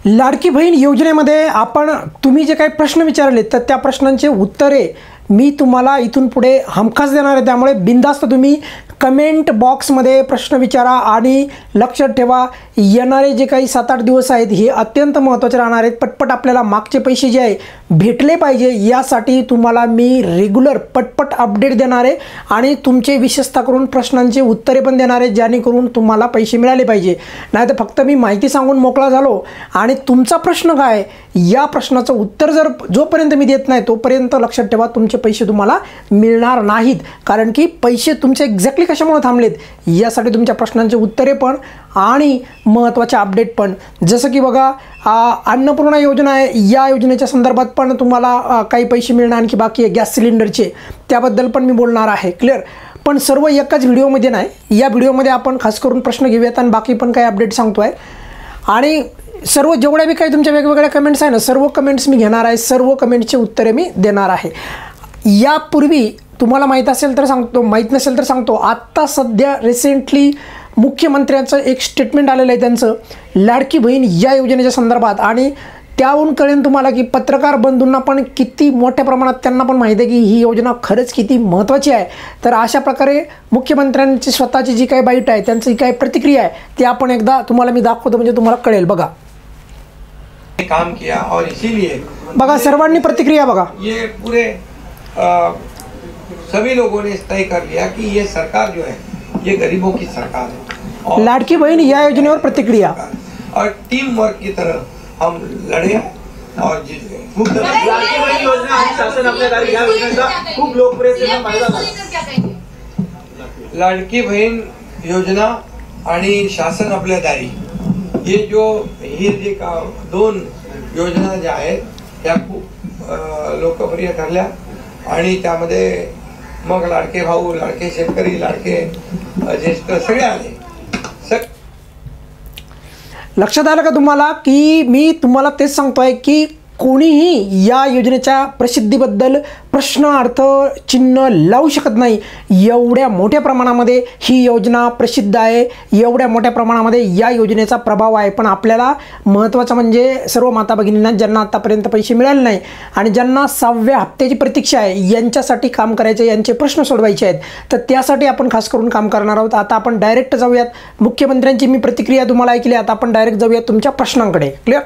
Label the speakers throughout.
Speaker 1: लाडकी बहीण योजनेमध्ये आपण तुम्ही जे काही प्रश्न विचारले तर त्या प्रश्नांचे उत्तरे मी तुम्हाला इथून पुढे हमखास देणार आहे। त्यामुळे बिनधास्त तुम्ही कमेंट बॉक्समध्ये प्रश्न विचारा आणि लक्षात ठेवा, येणारे जे काही 7-8 दिवस आहेत हे अत्यंत महत्त्वाचे राहणार आहेत। पटपट आपल्याला मागचे पैसे जे आहे भेटले पाहिजे यासाठी तुम्हाला मी रेग्युलर पटपट अपडेट देणार आहे आणि तुमचे विशेषतः करून प्रश्नांचे उत्तरे पण देणार आहे, जेणेकरून तुम्हाला पैसे मिळाले पाहिजे। नाहीतर फक्त मी माहिती सांगून मोकळा झालो आणि तुमचा प्रश्न काय या प्रश्नाचं उत्तर जर जोपर्यंत मी देत नाही तोपर्यंत लक्षात ठेवा तुमचे पैसे तुम्हाला मिळणार नाहीत। कारण की पैसे तुमचे एक्झॅक्टली कशामुळे थांबलेत यासाठी तुमच्या प्रश्नांचे उत्तरे पण आणि महत्त्वाचे अपडेट पण, जसं की बघा अन्नपूर्णा योजना आहे, या योजनेच्या संदर्भात पण तुम्हाला काही पैसे मिळणार आणखी बाकी आहे गॅस सिलेंडरचे, त्याबद्दल पण मी बोलणार आहे। क्लिअर? पण सर्व एकाच व्हिडिओमध्ये नाही, या व्हिडिओमध्ये आपण खास करून प्रश्न घेऊयात आणि बाकी पण काही अपडेट सांगतो आहे। आणि सर्व जेवढ्या बी काही तुमच्या वेगवेगळ्या कमेंट्स आहे ना, सर्व कमेंट्स मी घेणार आहे, सर्व कमेंट्सचे उत्तरे मी देणार आहे। यापूर्वी तुम्हाला माहीत असेल तर सांगतो, माहीत नसेल तर सांगतो, आत्ता सध्या रिसेंटली मुख्यमंत्र्यांचं एक स्टेटमेंट आलेलं आहे त्यांचं लाडकी बहीण या योजनेच्या संदर्भात, आणि त्याहून कळेल तुम्हाला की पत्रकार बंधूंना पण किती मोठ्या प्रमाणात त्यांना पण माहिती आहे की ही योजना खरंच किती महत्त्वाची आहे। तर अशा प्रकारे मुख्यमंत्र्यांची स्वतःची जी काही बाईट आहे, त्यांची काही प्रतिक्रिया आहे ती आपण एकदा तुम्हाला मी दाखवतो, म्हणजे तुम्हाला कळेल। बघा,
Speaker 2: काम किया और इसीलिए
Speaker 1: बघा सर्वांनी प्रतिक्रिया बघा,
Speaker 2: ये पूरे सभी लोगों ने तय कर लिया कि ये सरकार जो है ये गरीबों की सरकार है। और
Speaker 1: लाडकी बहीण या योजनेवर प्रतिक्रिया
Speaker 2: और टीम वर्क की तरह हम लड़े और
Speaker 3: लाडकी बहीण योजना आणि शासन आपल्यादारी या योजनेचा खूप लोकप्रियतेने फायदा झाला।
Speaker 2: लाडकी बहीण योजना आणि शासन आपल्यादारी हे जे दोन योजना ज्या आहेत त्या खूप लोकप्रिय ठरल्या आणि त्यामध्ये मग लाडके भाऊ, लाडके शेतकरी, लाडके ज्येष्ठ सगळे आले।
Speaker 1: लक्षात आलं का तुम्हाला की मी तुम्हाला तेच सांगतोय की कोणीही या योजनेच्या प्रसिद्धीबद्दल प्रश्न अर्थ चिन्ह लावू शकत नाही। एवढ्या मोठ्या प्रमाणामध्ये ही योजना प्रसिद्ध आहे, एवढ्या मोठ्या प्रमाणामध्ये या योजनेचा प्रभाव आहे। पण आपल्याला महत्त्वाचं म्हणजे सर्व माता भगिनींना ज्यांना आतापर्यंत पैसे मिळाले नाही आणि ज्यांना 6व्या हप्त्याची प्रतीक्षा आहे यांच्यासाठी काम करायचे, यांचे प्रश्न सोडवायचे आहेत, तर त्यासाठी आपण खास करून काम करणार आहोत। आता आपण डायरेक्ट जाऊयात, मुख्यमंत्र्यांची मी प्रतिक्रिया तुम्हाला ऐकली, आता आपण डायरेक्ट जाऊयात तुमच्या प्रश्नांकडे। क्लिअर?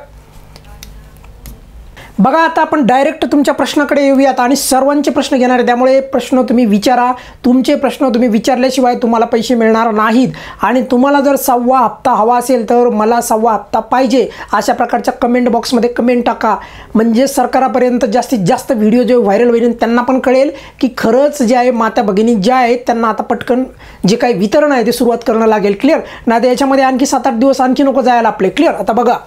Speaker 1: बघा, आता आपण डायरेक्ट तुमच्या प्रश्नाकडे येऊयात आणि सर्वांचे प्रश्न घेणार आहे, त्यामुळे प्रश्न तुम्ही विचारा। तुमचे प्रश्न तुम्ही विचारल्याशिवाय तुम्हाला पैसे मिळणार नाहीत। आणि तुम्हाला जर 6वा हप्ता हवा असेल तर मला 6वा हप्ता पाहिजे अशा प्रकारच्या कमेंट बॉक्समध्ये कमेंट टाका, म्हणजे सरकारापर्यंत जास्तीत जास्त व्हिडिओ जे व्हायरल होईल त्यांना पण कळेल की खरंच जे आहे माता भगिनी ज्या आहेत त्यांना आता पटकन जे काही वितरण आहे ते सुरुवात करणं लागेल। क्लिअर? नाही तर याच्यामध्ये आणखी 7-8 दिवस आणखी नको जायला आपले। क्लिअर? आता बघा,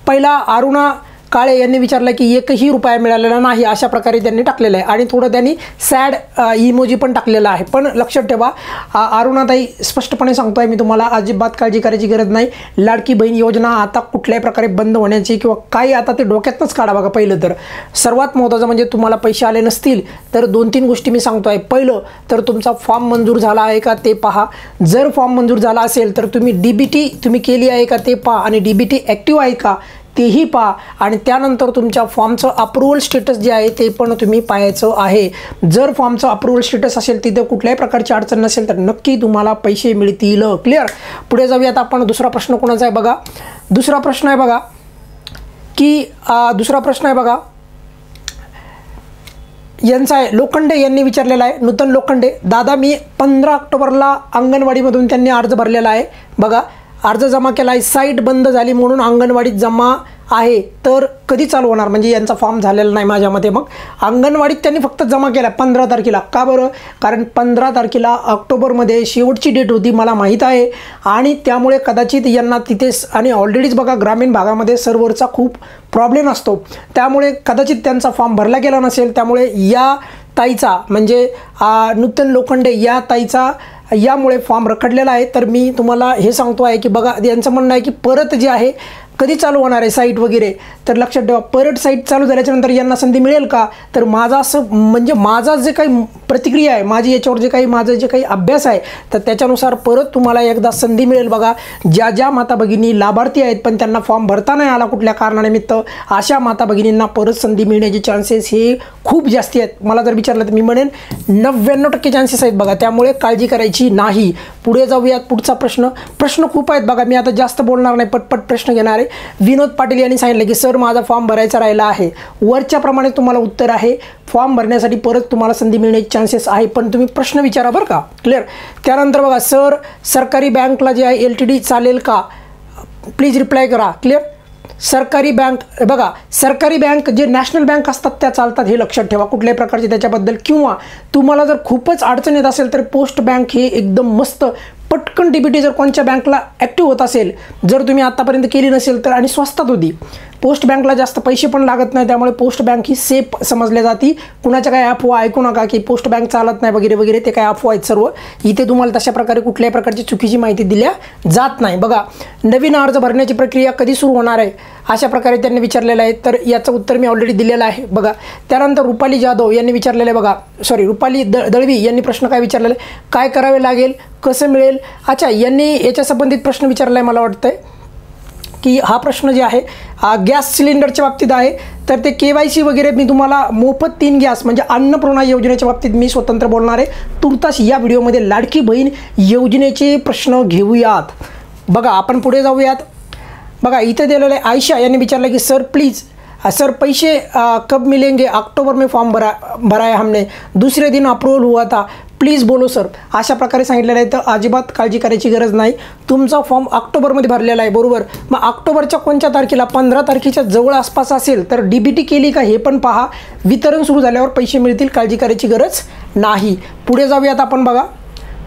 Speaker 1: पहिला अरुणा काळे यांनी विचारलं की 1ही रुपया मिळालेला नाही, अशा प्रकारे त्यांनी टाकलेलं आहे आणि थोडं त्यांनी सॅड इमोजी पण टाकलेला आहे। पण लक्षात ठेवा, अरुणाताई स्पष्टपणे सांगतोय मी तुम्हाला, अजिबात काळजी करायची गरज नाही। लाडकी बहीण योजना आता कुठल्याही प्रकारे बंद होण्याची किंवा काही आता ते डोक्यातच काढा। बघा, पहिलं तर सर्वात महत्त्वाचं म्हणजे तुम्हाला पैसे आले नसतील तर 2-3 गोष्टी मी सांगतोय। पहिलं तर तुमचा फॉर्म मंजूर झाला आहे का ते पहा, जर फॉर्म मंजूर झाला असेल तर तुम्ही DBT तुम्ही केली आहे का ते पहा, आणि DBT ॲक्टिव्ह आहे का तेही पहा, आणि त्यानंतर तुमच्या फॉर्मचं अप्रूव्हल स्टेटस जे आहे ते पण तुम्ही पाहायचं आहे। जर फॉर्मचं अप्रूव्हल स्टेटस असेल, तिथे कुठल्याही प्रकारची अडचण नसेल तर नक्की तुम्हाला पैसे मिळतील। क्लिअर? पुढे जाऊयात आपण। दुसरा प्रश्न कोणाचा आहे बघा, दुसरा प्रश्न आहे बघा की दुसरा प्रश्न आहे बघा यांचा आहे, लोखंडे यांनी विचारलेला आहे, नूतन लोखंडे। दादा, मी 15 ऑक्टोबरला अंगणवाडीमधून त्यांनी अर्ज भरलेला आहे। बघा, अर्ज जमा केला आहे, साईट बंद झाली म्हणून अंगणवाडीत जमा आहे, तर कधी चालू होणार? म्हणजे यांचा फॉर्म झालेला नाही माझ्या मते। मग अंगणवाडीत त्यांनी फक्त जमा केला 15 तारखेला, का बरं? कारण 15 तारखेला ऑक्टोबरमध्ये शेवटची डेट होती, मला माहीत आहे, आणि त्यामुळे कदाचित यांना तिथेच, आणि ऑलरेडीच बघा ग्रामीण भागामध्ये सर्व्हरचा खूप प्रॉब्लेम असतो, त्यामुळे कदाचित त्यांचा फॉर्म भरला गेला नसेल। त्यामुळे या ताईचा म्हणजे नूतन लोखंडे या ताईचा यामुळे फॉर्म रखडलेला आहे। तर मी तुम्हाला हे सांगतो आहे की बघा, यांचं म्हणणं आहे की परत जे आहे कधी चालू होणार आहे साईट वगैरे, तर लक्षात ठेवा परत साईट चालू झाल्याच्यानंतर यांना संधी मिळेल का, तर माझा असं म्हणजे माझा जे काही प्रतिक्रिया आहे, माझी याच्यावर जे काही माझं जे काही अभ्यास आहे, तर त्याच्यानुसार परत तुम्हाला एकदा संधी मिळेल बघा. ज्या ज्या माता भगिनी लाभार्थी आहेत पण त्यांना फॉर्म भरता नाही आला कुठल्या कारणानिमित्त, अशा माता भगिनींना परत संधी मिळण्याचे चान्सेस हे खूप जास्त आहेत. मला जर विचारलं तर मी म्हणेन 99% चान्सेस आहेत बघा. त्यामुळे काळजी करायची नाही. पुढे जाऊयात. पुढचा प्रश्न खूप आहेत बघा. मी आता जास्त बोलणार नाही, पटपट प्रश्न घेणार आहे. विनोद पाटील यांनी सांगितलं की सर माझा फॉर्म भरायचा राहिला आहे. वरच्या प्रमाणे तुम्हाला उत्तर आहे. फॉर्म भरण्यासाठी परत तुम्हाला संधी मिळण्याचे चान्सेस आहे, पण तुम्ही प्रश्न विचारा बरं का. क्लिअर. त्यानंतर बघा सर सरकारी बँकला जे आहे LTD चालेल का, प्लीज रिप्लाय करा. क्लिअर. सरकारी बँक बघा, सरकारी बँक जे नॅशनल बँक असतात त्या चालतात, हे लक्षात ठेवा कुठल्याही प्रकारचे त्याच्याबद्दल. किंवा तुम्हाला जर खूपच अडचण येत असेल तर पोस्ट बँक हे एकदम मस्त पटकन DBT जर कोणत्या बँकला ॲक्टिव्ह होत असेल, जर तुम्ही आत्तापर्यंत केली नसेल तर, आणि स्वस्तात होती. पोस्ट बँकला जास्त पैसे पण लागत नाही, त्यामुळे पोस्ट बँक ही सेफ समजल्या जाती. कुणाच्या काय अफवा ऐकू नका की पोस्ट बँक चालत नाही वगैरे वगैरे, ते काय अफवा आहेत सर्व. इथे तुम्हाला तशा प्रकारे कुठल्याही प्रकारची चुकीची माहिती दिल्या जात नाही. बघा नवीन अर्ज भरण्याची प्रक्रिया कधी सुरू होणार आहे, अशा प्रकारे त्यांनी विचारलेलं आहे, तर याचं उत्तर मी ऑलरेडी दिलेलं आहे बघा. त्यानंतर रुपाली जाधव यांनी विचारलेलं आहे बघा, सॉरी रुपाली दळवी यांनी प्रश्न काय विचारलेला आहे, काय करावे लागेल, कसं मिळेल. अच्छा, यांनी याच्या संबंधित प्रश्न विचारला आहे. मला वाटतंय की हा प्रश्न जे आहे गॅस सिलेंडरच्या बाबतीत आहे, तर ते KYC वगैरे मी तुम्हाला मोफत 3 गॅस म्हणजे अन्नपूर्णा योजनेच्या बाबतीत मी स्वतंत्र बोलणार आहे. तुर्तास या व्हिडिओमध्ये लाडकी बहीण योजनेचे प्रश्न घेऊयात. बघा आपण पुढे जाऊयात. बघा इथे दिलेलं आहे, आयशा यांनी विचारलं की सर प्लीज़ सर पैसे कब मिलेंगे, अक्टूबर में फॉर्म भराया हमने, दूसरे दिन अप्रूवल हुआ था, प्लीज़ बोलो सर. अशा प्रकारे सांगितलेलं आहे. तर अजिबात काळजी करायची गरज नाही. तुमचा फॉर्म ऑक्टोबरमध्ये भरलेला आहे बरोबर. मग ऑक्टोबरच्या कोणत्या तारखेला, 15 तारखेच्या जवळ आसपास असेल तर DBT केली का हे पण पहा. वितरण सुरू झाल्यावर पैसे मिळतील, काळजी करायची गरज नाही. पुढे जाऊयात आपण. बघा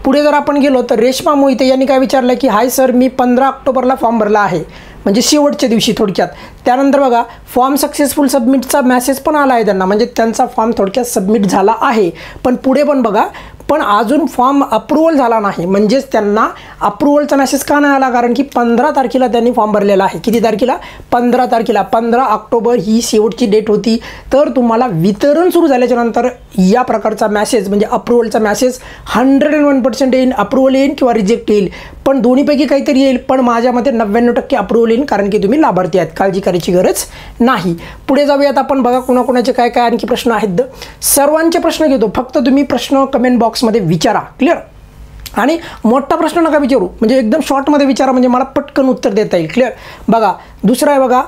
Speaker 1: पुढे जर आपण गेलो तर रेश्मा मोहिते यांनी काय विचारलं की हाय सर मी 15 ऑक्टोबरला फॉर्म भरला आहे, म्हणजे शेवटच्या दिवशी थोडक्यात. त्यानंतर बघा फॉर्म सक्सेसफुल सबमिटचा मेसेज पण आला आहे त्यांना, म्हणजे त्यांचा फॉर्म थोडक्यात सबमिट झाला आहे. पण पुढे पण बघा, पण अजून फॉर्म अप्रूव्हल झाला नाही, म्हणजेच त्यांना अप्रूव्हलचा मेसेज का नाही आला, कारण की 15 तारखेला त्यांनी फॉर्म भरलेला आहे. किती तारखेला, 15 तारखेला. 15 ऑक्टोबर ही शेवटची डेट होती. तर तुम्हाला वितरण सुरू झाल्याच्या नंतर या प्रकारचा मेसेज म्हणजे अप्रूव्हलचा मेसेज 101% येईल. अप्रूव्हल येईल किंवा रिजेक्ट येईल, पण दोन्हीपैकी काहीतरी येईल. पण माझ्या मते 99% अप्रूव्हल येईल, कारण की तुम्ही लाभार्थी आहेत, काळजी करायची गरज नाही. पुढे जाऊयात आपण. बघा कुणाकुणाचे काय काय आणखी प्रश्न आहेत. सर्वांचे प्रश्न घेतो, फक्त तुम्ही प्रश्न कमेंट बॉक्समध्ये विचारा. क्लिअर. आणि मोठा प्रश्न नका विचारू, म्हणजे एकदम शॉर्टमध्ये विचारा, म्हणजे मला पटकन उत्तर देता येईल. क्लिअर. बघा दुसरा आहे बघा,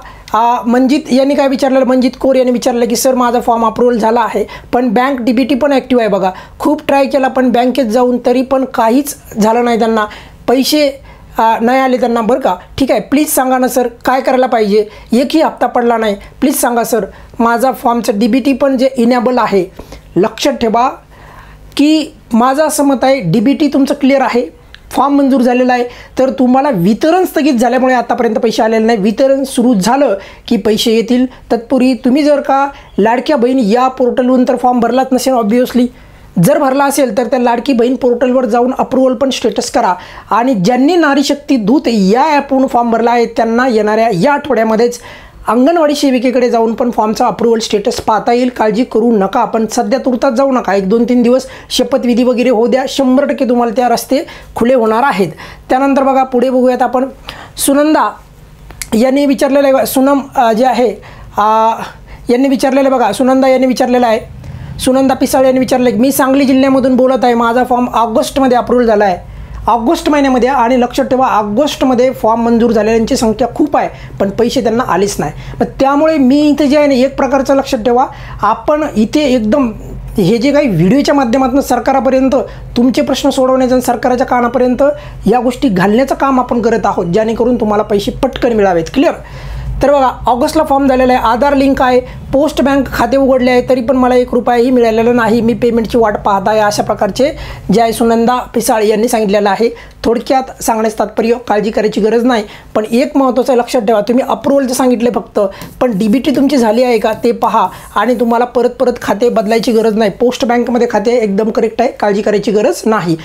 Speaker 1: मंजित यांनी काय विचारलेलं, मंजित कौर यांनी विचारलं की सर माझा फॉर्म अप्रूव्हल झाला आहे, पण बँक DBT पण ॲक्टिव्ह आहे. बघा खूप ट्राय केला पण बँकेत जाऊन तरी पण काहीच झालं नाही, त्यांना पैसे नाही आले त्यांना बरं का. ठीक आहे, प्लीज सांगा ना सर काय करायला पाहिजे, एकही हप्ता पडला नाही, प्लीज सांगा सर. माझा फॉर्मचं DBT पण जे इनेबल आहे. लक्षात ठेवा की माझं असं मत आहे DBT तुमचं क्लिअर आहे, फॉर्म मंजूर झालेला आहे, तर तुम्हाला वितरण स्थगित झाल्यामुळे आतापर्यंत पैसे आलेले नाही. वितरण सुरू झालं की पैसे येतील. तत्पूर्वी तुम्ही जर का लाडक्या बहीण या पोर्टलवरून तर फॉर्म भरलाच नसेल ऑब्व्हियसली, जर भरला असेल तर त्या लाडकी बहीण पोर्टलवर जाऊन अप्रूव्हल पण स्टेटस करा. आणि ज्यांनी नारी शक्ती दूत या ॲपवरून फॉर्म भरला आहे त्यांना येणाऱ्या या आठवड्यामध्येच अंगणवाडी सेविकेकडे जाऊन पण फॉर्मचा अप्रूव्हल स्टेटस पाहता येईल. काळजी करू नका, पण सध्या तुर्तात जाऊ नका. 1-2-3 दिवस शपथविधी वगैरे होऊ द्या, 100% तुम्हाला त्या रस्ते खुले होणार आहेत. त्यानंतर बघा पुढे बघूयात आपण. सुनंदा यांनी विचारलेलं आहे, सुनम जे आहे यांनी विचारलेलं बघा, सुनंदा यांनी विचारलेलं आहे, सुनंदा पिसाळ यांनी विचारलं की मी सांगली जिल्ह्यामधून बोलत आहे, माझा फॉर्म ऑगस्टमध्ये अप्रूव्हल झाला आहे, ऑगस्ट महिन्यामध्ये. आणि लक्षात ठेवा ऑगस्टमध्ये फॉर्म मंजूर झालेल्यांची संख्या खूप आहे, पण पैसे त्यांना आलेच नाही. मग त्यामुळे मी इथे जे आहे ना, एक प्रकारचं लक्षात ठेवा, आपण इथे एकदम हे जे काही व्हिडिओच्या माध्यमातून सरकारापर्यंत तुमचे प्रश्न सोडवण्याचं, सरकारच्या कानापर्यंत या गोष्टी घालण्याचं काम आपण करत आहोत, जेणेकरून तुम्हाला पैसे पटकन मिळावेत. क्लिअर. तर बघा ऑगस्टला फॉर्म झालेला आहे, आधार लिंक आहे, पोस्ट बँक खाते उघडले आहे तरी पण मला 1 रुपयाही मिळालेला नाही, मी पेमेंटची वाट पाहत आहे, अशा प्रकारचे जय सुनंदा पिसाळ यांनी सांगितलेलं आहे. थोडक्यात सांगण्याचं तात्पर्य, काळजी करायची गरज नाही. पण एक महत्त्वाचं लक्षात ठेवा, तुम्ही अप्रुव्हलचं सांगितले फक्त, पण DBT तुमची झाली आहे का ते पहा आणि तुम्हाला परत खाते बदलायची गरज नाही. पोस्ट बँकमध्ये खाते एकदम करेक्ट आहे, काळजी करायची गरज नाही.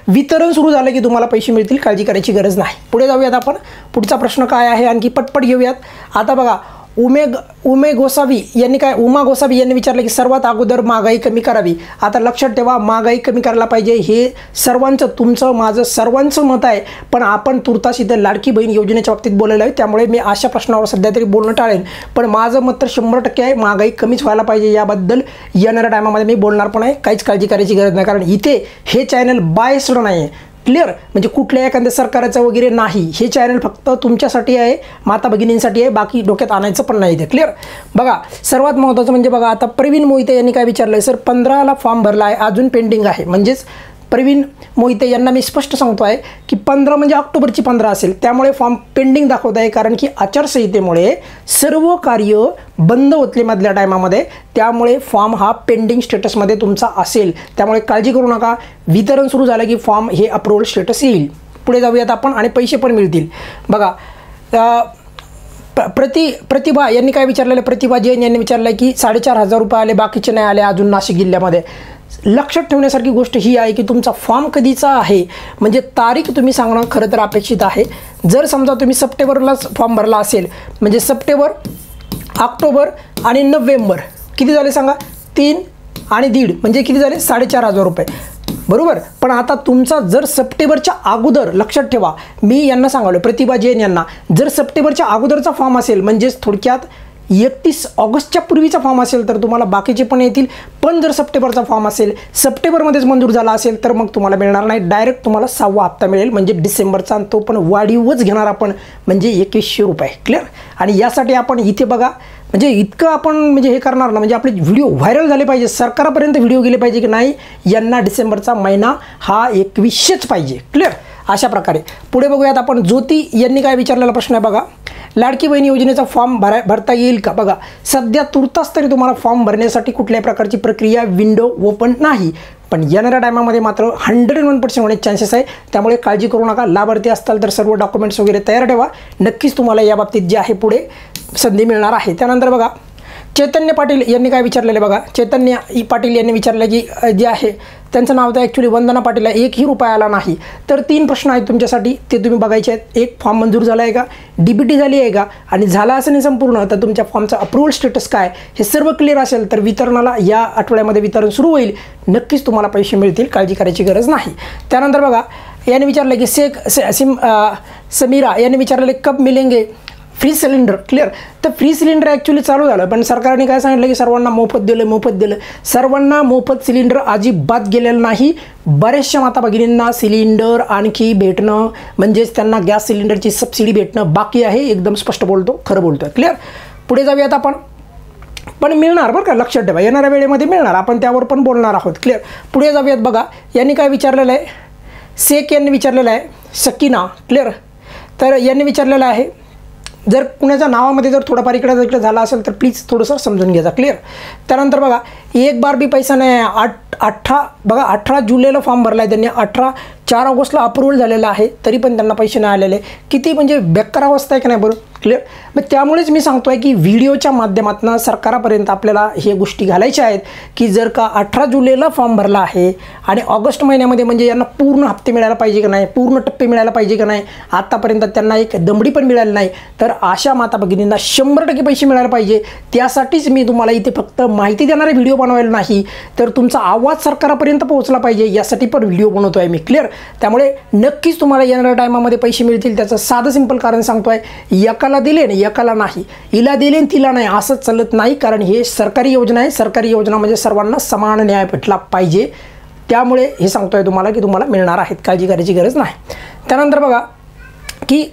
Speaker 1: वितरण सुरू झालं की तुम्हाला पैसे मिळतील, काळजी करायची गरज नाही. पुढे जाऊयात आपण. पुढचा प्रश्न काय आहे आणखी पटपट घेऊयात. आता बघा, उमा गोसावी यांनी विचारलं की सर्वात अगोदर महागाई कमी करावी. आता लक्षात ठेवा, महागाई कमी करायला पाहिजे हे सर्वांचं, तुमचं माझं सर्वांचं मत आहे. पण आपण तुर्तास इथं लाडकी बहीण योजनेच्या बाबतीत बोललेलं आहे, त्यामुळे मी अशा प्रश्नावर सध्या तरी बोलणं टाळेन. पण माझं मत तर 100% आहे, महागाई कमीच व्हायला पाहिजे. याबद्दल येणाऱ्या टायमामध्ये मी बोलणार पण आहे. काहीच काळजी करायची गरज नाही, कारण इथे हे चॅनल बायस्ड नाही आहे. क्लिअर, म्हणजे कुठल्या एखाद्या सरकारचं वगैरे नाही. हे चॅनल फक्त तुमच्यासाठी आहे, माता भगिनींसाठी आहे, बाकी डोक्यात आणायचं पण नाही. ते क्लिअर. बघा, सर्वात महत्त्वाचं म्हणजे बघा, आता प्रवीण मोहिते यांनी काय विचारलं आहे, सर 15ला फॉर्म भरला आहे, अजून पेंडिंग आहे. म्हणजेच प्रवीण मोहिते यांना मी स्पष्ट सांगतो आहे की 15 म्हणजे ऑक्टोबरची 15 असेल, त्यामुळे फॉर्म पेंडिंग दाखवत आहे. कारण की आचारसंहितेमुळे सर्व कार्य बंद होतले मधल्या टायमामध्ये, त्यामुळे फॉर्म हा पेंडिंग स्टेटसमध्ये तुमचा असेल. त्यामुळे काळजी करू नका, वितरण सुरू झालं की फॉर्म हे अप्रुव्हल स्टेटस येईल. पुढे जाऊयात आपण आणि पैसे पण मिळतील. बघा, प्रतिभा यांनी काय विचारलेलं, प्रतिभा जैन यांनी विचारलं आहे की 4,500 रुपये आले, बाकीचे नाही आले अजून नाशिक जिल्ह्यामध्ये. लक्षात ठेवण्यासारखी गोष्ट ही आहे की तुमचा फॉर्म कधीचा आहे, म्हणजे तारीख तुम्ही सांगणं खरं तर अपेक्षित आहे. जर समजा तुम्ही सप्टेंबरलाच फॉर्म भरला असेल, म्हणजे सप्टेंबर, ऑक्टोबर आणि नोव्हेंबर, किती झाले सांगा, 3 आणि 1.5 म्हणजे किती झाले, 4,500 रुपये, बरोबर. पण आता तुमचा जर सप्टेंबरच्या अगोदर, लक्षात ठेवा, मी यांना सांगालो प्रतिभा जैन यांना, जर सप्टेंबरच्या अगोदरचा फॉर्म असेल, म्हणजेच थोडक्यात 31 ऑगस्टच्या पूर्वीचा फॉर्म असेल तर तुम्हाला बाकीचे पण येतील. पण जर सप्टेंबरचा फॉर्म असेल, सप्टेंबरमध्येच मंजूर झाला असेल तर मग तुम्हाला मिळणार नाही, डायरेक्ट तुम्हाला 6वा हप्ता मिळेल, म्हणजे डिसेंबरचा. तो पण वाढीवच घेणार आपण, म्हणजे 2100 रुपये. क्लिअर. आणि यासाठी आपण इथे बघा, म्हणजे इतकं आपण म्हणजे हे करणार ना, म्हणजे आपले व्हिडिओ व्हायरल झाले पाहिजे, सरकारपर्यंत व्हिडिओ गेले पाहिजे की नाही, यांना डिसेंबरचा महिना हा 2100च पाहिजे. क्लिअर. अशा प्रकारे पुढे बघूयात आपण. ज्योती यांनी काय विचारलेला प्रश्न आहे बघा, लाडकी बहीण योजनेचा फॉर्म भरता येईल का. बघा, सध्या तुर्तास तरी तुम्हाला फॉर्म भरण्यासाठी कुठल्याही प्रकारची प्रक्रिया विंडो ओपन नाही, पण येणाऱ्या टायमामध्ये मात्र 101% होण्याचे चान्सेस आहे. त्यामुळे काळजी करू नका. लाभार्थी असताल तर सर्व डॉक्युमेंट्स वगैरे तयार ठेवा, नक्कीच तुम्हाला या बाबतीत जे आहे पुढे संधी मिळणार आहे. त्यानंतर बघा, चैतन्य पाटील यांनी काय विचारलेलं बघा, चैतन्य पाटील यांनी विचारलं की जे आहे त्यांचं नाव तर ॲक्च्युली वंदना पाटील आहे, 1ही रुपया आला नाही. तर 3 प्रश्न आहेत तुमच्यासाठी, ते तुम्ही बघायचे आहेत. एक, फॉर्म मंजूर झाला आहे का, DBT झाली आहे का, आणि झाला असं नाही संपूर्ण तर तुमच्या फॉर्मचा अप्रुव्हल स्टेटस काय, हे सर्व क्लिअर असेल तर वितरणाला या आठवड्यामध्ये वितरण सुरू होईल, नक्कीच तुम्हाला पैसे मिळतील, काळजी करायची गरज नाही. त्यानंतर बघा, याने विचारलं की समीरा यांनी विचारलेले कब मिलेंगे फ्री सिलेंडर. क्लिअर. तर फ्री सिलेंडर ॲक्च्युली चालू झालं, पण सरकारने काय सांगितलं की सर्वांना मोफत दिलं. सर्वांना मोफत सिलेंडर अजिबात गेलेलं नाही. बऱ्याचशा माता भगिनींना सिलेंडर आणखी भेटणं, म्हणजेच त्यांना गॅस सिलेंडरची सबसिडी भेटणं बाकी आहे. एकदम स्पष्ट बोलतो, खरं बोलतो. क्लिअर. पुढे जाऊयात आपण. पण मिळणार बरं का, लक्षात ठेवा, येणाऱ्या वेळेमध्ये मिळणार, आपण त्यावर पण बोलणार आहोत. क्लिअर. पुढे जाऊयात. बघा, यांनी काय विचारलेलं आहे, शेख यांनी विचारलेलं आहे, सकीना. क्लिअर. तर यांनी विचारलेलं आहे, जर कुणाच्या नावामध्ये जर थोडंफार इकडे झाला असेल तर प्लीज थोडंसं समजून घ्यायचा. क्लिअर. त्यानंतर बघा, एक बार बी पैसा नाही. 18 जुलैला फॉर्म भरला आहे त्यांनी, 4 ऑगस्टला अप्रुव्हल झालेला आहे, तरी पण त्यांना पैसे नाही आलेले. किती म्हणजे बेकार अवस्था आहे की नाही, बरं. क्लिअर. मग त्यामुळेच मी सांगतो आहे की व्हिडिओच्या माध्यमातून सरकारापर्यंत आपल्याला हे गोष्टी घालायच्या आहेत की जर का 18 जुलैला फॉर्म भरला आहे आणि ऑगस्ट महिन्यामध्ये म्हणजे यांना पूर्ण हप्ते मिळायला पाहिजे की नाही, पूर्ण टप्पे मिळायला पाहिजे की नाही, आत्तापर्यंत त्यांना एक दमडी पण मिळाली नाही, तर अशा माता भगिनींना 100% पैसे मिळायला पाहिजे. त्यासाठीच मी तुम्हाला इथे फक्त माहिती देणारे व्हिडिओ बनवायला नाही, तर तुमचा आवाज सरकारापर्यंत पोहोचला पाहिजे यासाठी पण व्हिडिओ बनवतो आहे मी. क्लिअर. त्यामुळे नक्कीच तुम्हाला येणाऱ्या टायमामध्ये पैसे मिळतील. त्याचं साधं सिंपल कारण सांगतो आहे, एकाला दिले ना एकाला नाही, हिला दिले तिला नाही, असं चालत नाही. कारण हे सरकारी योजना आहे, सरकारी योजना म्हणजे सर्वांना समान न्याय भेटला पाहिजे. त्यामुळे हे सांगतो आहे तुम्हाला की तुम्हाला मिळणार आहेत, काळजी करायची गरज नाही. त्यानंतर बघा की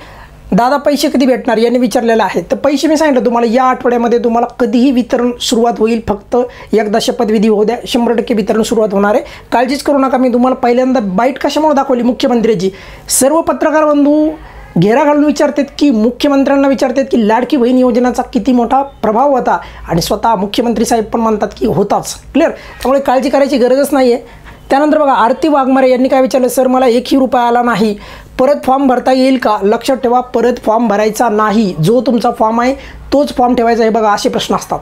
Speaker 1: दादा पैसे कधी भेटणार यांनी विचारलेलं आहे. तर पैसे मी सांगितलं तुम्हाला, या आठवड्यामध्ये तुम्हाला कधीही वितरण सुरुवात होईल. फक्त एकदा शपथविधी होऊ द्या, 100% वितरण सुरुवात होणार आहे, काळजीच करू नका. मी तुम्हाला पहिल्यांदा बाईट कशामुळे दाखवली मुख्यमंत्र्याची, सर्व पत्रकार बंधू घेरा घालून विचारतात की मुख्यमंत्र्यांना विचारतात की लाडकी बहीण योजनेचा किती मोठा प्रभाव होता, आणि स्वतः मुख्यमंत्री साहेब पण म्हणतात की होताच. क्लिअर. त्यामुळे काळजी करायची गरजच नाही आहे. त्यानंतर बघा आरती वाघमारे यांनी काय विचारलं, सर मला 1ही रुपया आला नाही, परत फॉर्म भरता येईल का? लक्षात ठेवा, परत फॉर्म भरायचा नाही. जो तुमचा फॉर्म आहे तोच फॉर्म ठेवायचा आहे. बघा असे प्रश्न असतात,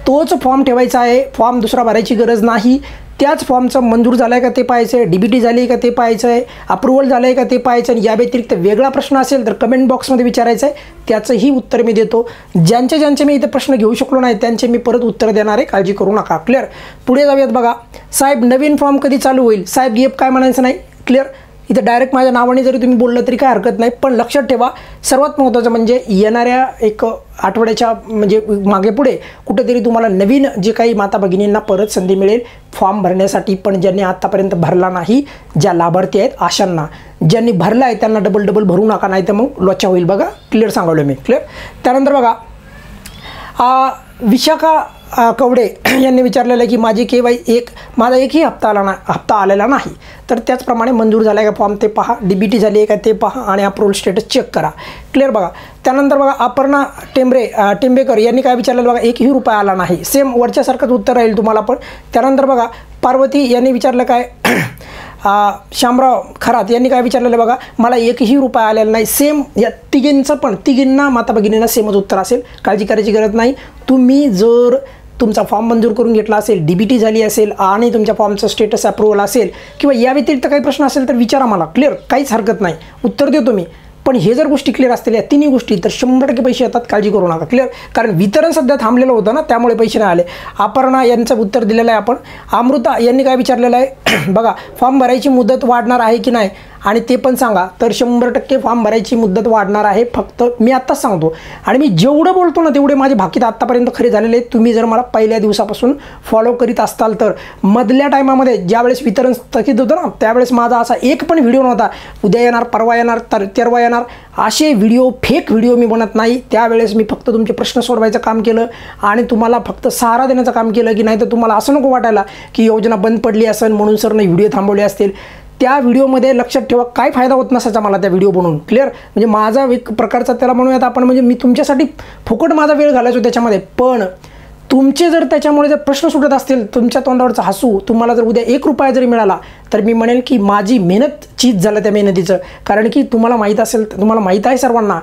Speaker 1: तोच फॉर्म ठेवायचा आहे, फॉर्म दुसरा भरायची गरज नाही. त्याच फॉर्मचं मंजूर झालं आहे का ते पाहायचं आहे, DBT झाली आहे का ते पाहायचं आहे, अप्रुव्हल झालं आहे का ते पाहायचं आहे. या व्यतिरिक्त वेगळा प्रश्न असेल तर कमेंट बॉक्समध्ये विचारायचं आहे, त्याचंही उत्तर मी देतो. ज्यांचे मी इथे प्रश्न घेऊ शकलो नाही त्यांचे मी परत उत्तर देणार आहे, काळजी करू नका. क्लिअर. पुढे जाऊयात. बघा साहेब नवीन फॉर्म कधी चालू होईल? साहेब गेप काय म्हणायचं नाही. क्लिअर. इथं डायरेक्ट माझ्या नावाने जरी तुम्ही बोललं तरी काय हरकत नाही, पण लक्षात ठेवा सर्वात महत्त्वाचं म्हणजे येणाऱ्या एक आठवड्याच्या म्हणजे मागे पुढे कुठेतरी तुम्हाला नवीन जे काही माता भगिनींना परत संधी मिळेल फॉर्म भरण्यासाठी. पण ज्यांनी आत्तापर्यंत भरला नाही, ज्या लाभार्थी आहेत अशांना, ज्यांनी भरला आहे त्यांना डबल भरू नका, नाही तर मग लोचा होईल. बघा क्लिअर सांगावलं मी. क्लिअर. त्यानंतर बघा विशाखा कवडे यांनी विचारलेलं आहे की माझा एकही हप्ता आलेला नाही, तर त्याचप्रमाणे मंजूर झाला आहे का फॉर्म ते पहा, DBT झाली आहे का ते पहा, आणि अप्रूव्हल स्टेटस चेक करा. क्लिअर. बघा त्यानंतर बघा अपर्णा टेंबेकर यांनी काय विचारलेलं बघा, 1ही रुपया आला नाही. सेम वरच्यासारखंच उत्तर राहील तुम्हाला पण. त्यानंतर बघा पार्वती यांनी विचारलं काय, शामराव खरात यांनी काय विचारलेलं बघा, मला 1ही रुपया आलेला नाही. सेम या तिघींना माता भगिनींना सेमच उत्तर असेल, काळजी करायची गरज नाही. तुम्ही जर तुमचा फॉर्म मंजूर करून घेतला असेल, DBT झाली असेल आणि तुमच्या फॉर्मचं स्टेटस अप्रूव्हल असेल किंवा या व्यतिरिक्त काही प्रश्न असेल तर विचारा मला. क्लिअर. काहीच हरकत नाही, उत्तर देतो मी. पण हे जर गोष्टी क्लिअर असतील या तिन्ही गोष्टी तर 100% पैसे येतात, काळजी करू नका. क्लिअर. कारण वितरण सध्या थांबलेलं होतं ना, त्यामुळे पैसे नाही आले. अपर्णा यांचं उत्तर दिलेलं आहे आपण. अमृता यांनी काय विचारलेलं आहे बघा, फॉर्म भरायची मुदत वाढणार आहे की नाही आणि ते पण सांगा. तर 100% फॉर्म भरायची मुदत वाढणार आहे. फक्त मी आत्ताच सांगतो आणि मी जेवढं बोलतो ना तेवढे माझे भाकीत आत्तापर्यंत खरे झालेले आहेत. तुम्ही जर मला पहिल्या दिवसापासून फॉलो करीत असताल तर मधल्या टायमामध्ये ज्यावेळेस वितरण स्थगित होतं ना त्यावेळेस माझा असा एक पण व्हिडिओ नव्हता, उद्या येणार, परवा येणार, तेरवा येणार, असे व्हिडिओ फेक व्हिडिओ मी बनत नाही. त्यावेळेस मी फक्त तुमचे प्रश्न सोडवायचं काम केलं आणि तुम्हाला फक्त सहारा देण्याचं काम केलं, की नाही तर तुम्हाला असं नको वाटायला की योजना बंद पडली असेल म्हणून सरने व्हिडिओ थांबवले असतील. त्या व्हिडिओमध्ये लक्षात ठेवा काय फायदा होत नसायचा मला त्या व्हिडिओ बनवून. क्लिअर. म्हणजे माझा एक प्रकारचा त्याला म्हणूयात आपण, म्हणजे मी तुमच्यासाठी फुकट माझा वेळ घालायचो त्याच्यामध्ये. पण तुमचे जर त्याच्यामुळे जर प्रश्न सुटत असतील, तुमच्या तोंडावरचं हसू तुम्हाला जर उद्या 1 रुपया जरी मिळाला तर मी म्हणेल की माझी मेहनत चीज झालं त्या मेहनतीचं. कारण की तुम्हाला माहीत आहे सर्वांना,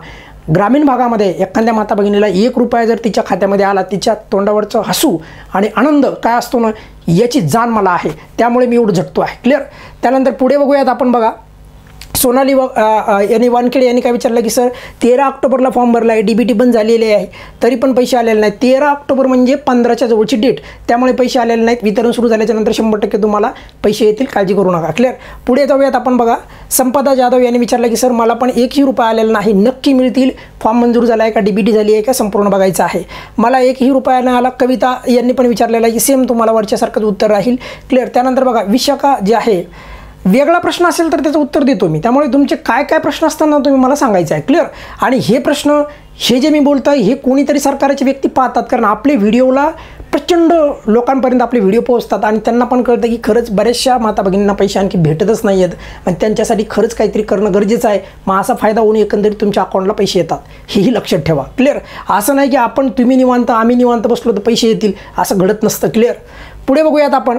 Speaker 1: ग्रामीण भागामध्ये एखाद्या माता भगिनीला 1 रुपया जर तिच्या खात्यामध्ये आला, तिच्या तोंडावरचं हसू आणि आनंद काय असतो ना याची जाण मला आहे, त्यामुळे मी एवढं झटतो आहे. क्लिअर. त्यानंतर पुढे बघूयात आपण. बघा सोनाली यांनी वानखेडे यांनी काय विचारलं की सर 13 ऑक्टोबरला फॉर्म भरला आहे, DBT बंद झालेले आहे तरी पण पैसे आलेले नाहीत. 13 ऑक्टोबर म्हणजे 15च्या जवळची डेट, त्यामुळे पैसे आलेले नाहीत. वितरण सुरू झाल्याच्या नंतर 100% तुम्हाला पैसे येतील, काळजी करू नका. क्लिअर. पुढे जाऊयात आपण. बघा संपदा जाधव यांनी विचारलं की सर मला पण 1ही रुपया आलेला नाही, नक्की मिळतील? फॉर्म मंजूर झाला आहे का, DBT झाली आहे का, संपूर्ण बघायचं आहे. मला 1ही रुपया नाही आला. कविता यांनी पण विचारलेलं आहे की सेम तुम्हाला वरच्यासारखंच उत्तर राहील. क्लिअर. त्यानंतर बघा विशाखा जे आहे, वेगळा प्रश्न असेल तर त्याचं उत्तर देतो मी, त्यामुळे तुमचे काय काय प्रश्न असताना तुम्ही मला सांगायचं आहे. क्लिअर. आणि हे प्रश्न हे जे मी बोलतो आहे हे कोणीतरी सरकारची व्यक्ती पाहतात, कारण आपले व्हिडिओला प्रचंड लोकांपर्यंत आपले व्हिडिओ पोहोचतात आणि त्यांना पण कळतं की खरंच बऱ्याचशा माता भगिनींना पैसे आणखी भेटतच नाही आहेत आणि त्यांच्यासाठी खरंच काहीतरी करणं गरजेचं आहे. मग असा फायदा होऊन एकंदरीत तुमच्या अकाउंटला पैसे येतात, हेही लक्षात ठेवा. क्लिअर. असं नाही की तुम्ही निवांत आम्ही निवांत बसलो तर पैसे येतील, असं घडत नसतं. क्लिअर. पुढे बघूयात आपण.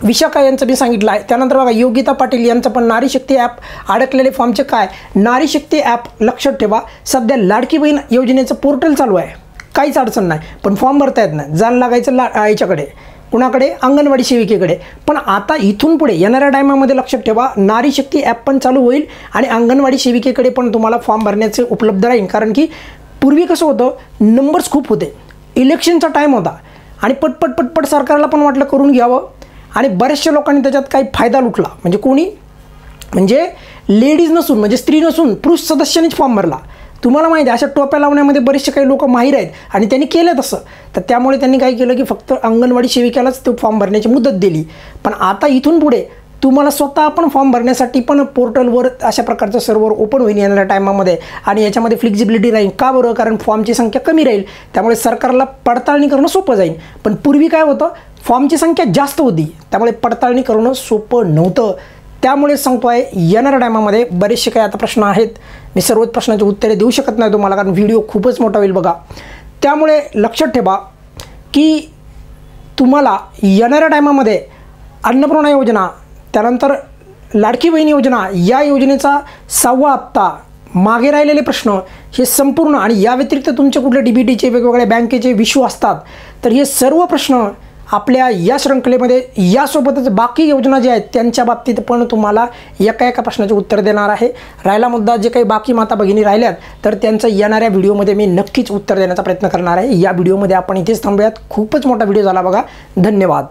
Speaker 1: विशाखा यांचं मी सांगितलं आहे. त्यानंतर बघा योगिता पाटील यांचं पण नारी शक्ती ॲप अडकलेले फॉर्मचे काय. नारी शक्ती ॲप लक्षात ठेवा, सध्या लाडकी बहीण योजनेचं पोर्टल चालू आहे, काहीच अडचण नाही, पण फॉर्म भरता येत नाही. जाण लागायचं याच्याकडे, कुणाकडे, अंगणवाडी सेविकेकडे. पण आता इथून पुढे येणाऱ्या टायमामध्ये लक्षात ठेवा नारी शक्ती ॲप पण चालू होईल आणि अंगणवाडी सेविकेकडे पण तुम्हाला फॉर्म भरण्याचे उपलब्ध राहील. कारण की पूर्वी कसं होतं, नंबर्स खूप होते, इलेक्शनचा टाईम होता आणि पटपट सरकारला पण वाटलं करून घ्यावं आणि बऱ्याचशा लोकांनी त्याच्यात काही फायदा लुटला. म्हणजे लेडीज नसून, म्हणजे स्त्री नसून पुरुष सदस्यांनीच फॉर्म भरला. तुम्हाला माहिती आहे अशा टोप्या लावण्यामध्ये बरेचसे काही लोक माहीर आहेत आणि त्यांनी केलं तसं. तर त्यामुळे त्यांनी काय केलं की फक्त अंगणवाडी सेविकालाच तो फॉर्म भरण्याची मुदत दिली. पण आता इथून पुढे तुम्हाला स्वतः पण फॉर्म भरण्यासाठी पण पोर्टलवर अशा प्रकारचं सर्व्हर ओपन होईल येणाऱ्या टायमामध्ये आणि याच्यामध्ये फ्लेक्झिबिलिटी राहील. का बरं? कारण फॉर्मची संख्या कमी राहील, त्यामुळे सरकारला पडताळणी करणं सोपं जाईल. पण पूर्वी काय होतं, फॉर्मची संख्या जास्त होती त्यामुळे पडताळणी करणं सोपं नव्हतं. त्यामुळे सांगतो आहे, येणाऱ्या टायमामध्ये बरेचसे काही आता प्रश्न आहेत, मी सर्वच प्रश्नांची उत्तरे देऊ शकत नाही तुम्हाला, कारण व्हिडिओ खूपच मोठा होईल बघा. त्यामुळे लक्षात ठेवा की तुम्हाला येणाऱ्या टायमामध्ये अन्नपूर्णा योजना, त्यानंतर लाडकी बहीण योजना, या योजनेचा 6वा हप्ता, मागे राहिलेले प्रश्न हे संपूर्ण, आणि या व्यतिरिक्त तुमचे कुठले DBTचे वेगवेगळ्या बँकेचे इश्यू असतात, तर हे सर्व प्रश्न आपल्या या शृंखलेमध्ये, यासोबतच बाकी योजना ज्या आहेत त्यांच्या बाबतीत पण तुम्हाला एका एका प्रश्नाचे उत्तर देणार आहे. राहिला मुद्दा, जे काही बाकी माता भगिनी राहिल्यात तर त्यांचं येणाऱ्या व्हिडिओमध्ये मी नक्कीच उत्तर देण्याचा प्रयत्न करणार आहे. या व्हिडिओमध्ये आपण इथेच थांबूयात. खूपच मोठा व्हिडिओ झाला बघा. धन्यवाद.